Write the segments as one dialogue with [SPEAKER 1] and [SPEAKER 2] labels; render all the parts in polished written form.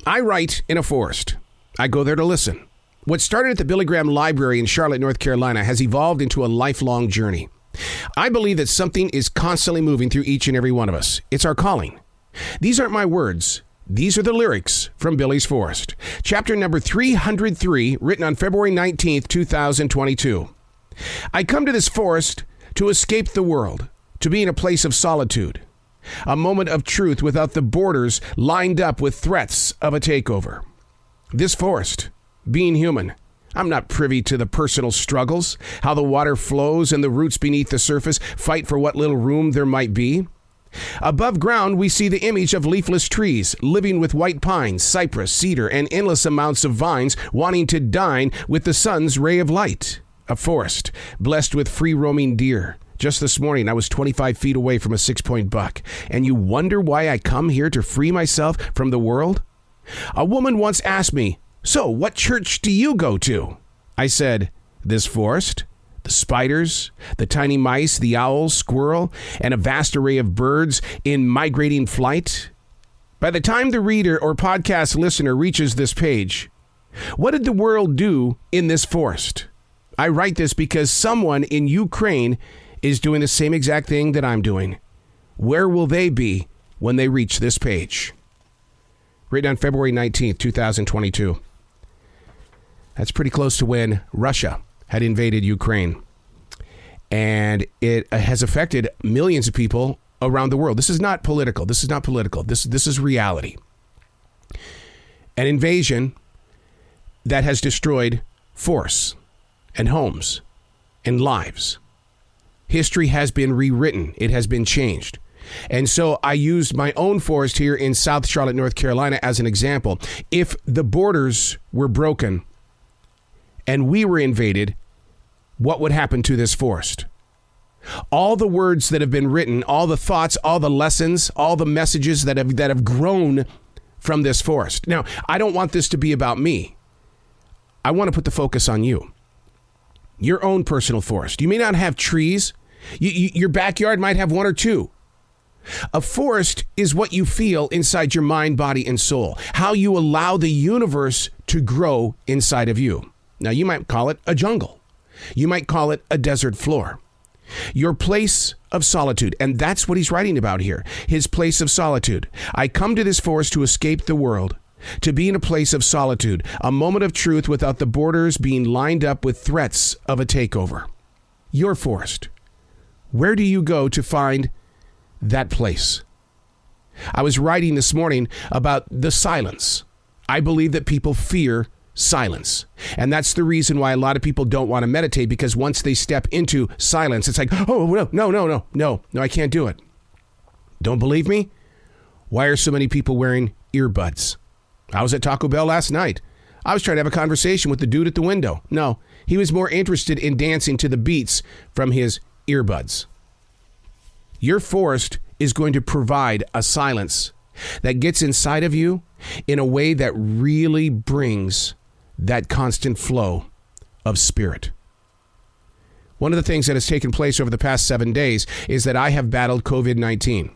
[SPEAKER 1] I write in a forest. I go there to listen. What started at the Billy Graham Library in Charlotte, North Carolina, has evolved into a lifelong journey. I believe that something is constantly moving through each and every one of us. It's our calling. These aren't my words. These are the lyrics from Billy's Forest. Chapter number 303, written on February 19th, 2022. I come to this forest to escape the world, to be in a place of solitude, a moment of truth without the borders lined up with threats of a takeover. This forest, being human, I'm not privy to the personal struggles, how the water flows and the roots beneath the surface fight for what little room there might be. Above ground, we see the image of leafless trees, living with white pines, cypress, cedar, and endless amounts of vines wanting to dine with the sun's ray of light. A forest blessed with free-roaming deer. Just this morning, I was 25 feet away from a 6-point buck. And you wonder why I come here to free myself from the world? A woman once asked me, "So, what church do you go to?" I said, "This forest, the spiders, the tiny mice, the owls, squirrel, and a vast array of birds in migrating flight." By the time the reader or podcast listener reaches this page, what did the world do in this forest? I write this because someone in Ukraine is doing the same exact thing that I'm doing. Where will they be when they reach this page? Written on February 19th, 2022. That's pretty close to when Russia had invaded Ukraine. And it has affected millions of people around the world. This is not political. This is reality. An invasion that has destroyed forests and homes and lives. History has been rewritten. It has been changed. And so I used my own forest here in South Charlotte, North Carolina as an example. If the borders were broken and we were invaded, what would happen to this forest? All the words that have been written, all the thoughts, all the lessons, all the messages that have grown from this forest. Now, I don't want this to be about me. I want to put the focus on you. Your own personal forest. You may not have trees. Your backyard might have one or two. A forest is what you feel inside your mind, body, and soul. How you allow the universe to grow inside of you. Now, you might call it a jungle. You might call it a desert floor. Your place of solitude. And that's what he's writing about here. His place of solitude. I come to this forest to escape the world, to be in a place of solitude, a moment of truth without the borders being lined up with threats of a takeover. Your forest. Where do you go to find that place? I was writing this morning about the silence. I believe that people fear silence. And that's the reason why a lot of people don't want to meditate, because once they step into silence, it's like, oh, no, I can't do it. Don't believe me? Why are so many people wearing earbuds? I was at Taco Bell last night. I was trying to have a conversation with the dude at the window. No, he was more interested in dancing to the beats from his earbuds. Your forest is going to provide a silence that gets inside of you in a way that really brings that constant flow of spirit. One of the things that has taken place over the past 7 days is that I have battled COVID-19.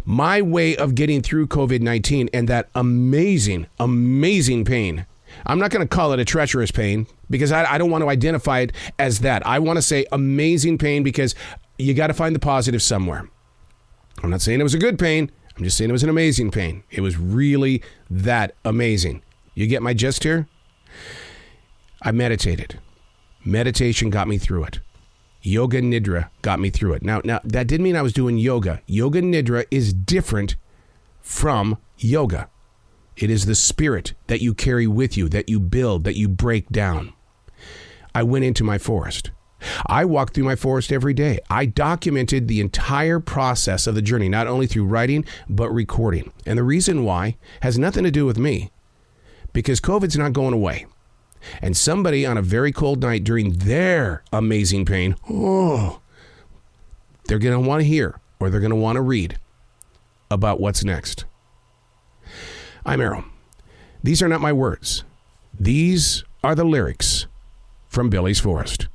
[SPEAKER 1] My way of getting through COVID-19 and that amazing, amazing pain, I'm not going to call it a treacherous pain because I don't want to identify it as that. I want to say amazing pain because you got to find the positive somewhere. I'm not saying it was a good pain. I'm just saying it was an amazing pain. It was really that amazing. You get my gist here? I meditated. Meditation got me through it. Yoga Nidra got me through it. Now that didn't mean I was doing yoga. Yoga Nidra is different from yoga. It is the spirit that you carry with you, that you build, that you break down. I went into my forest. I walk through my forest every day. I documented the entire process of the journey, not only through writing, but recording. And the reason why has nothing to do with me, because COVID's not going away. And somebody on a very cold night during their amazing pain, they're going to want to hear or they're going to want to read about what's next. I'm Errol. These are not my words. These are the lyrics from Billy's Forest.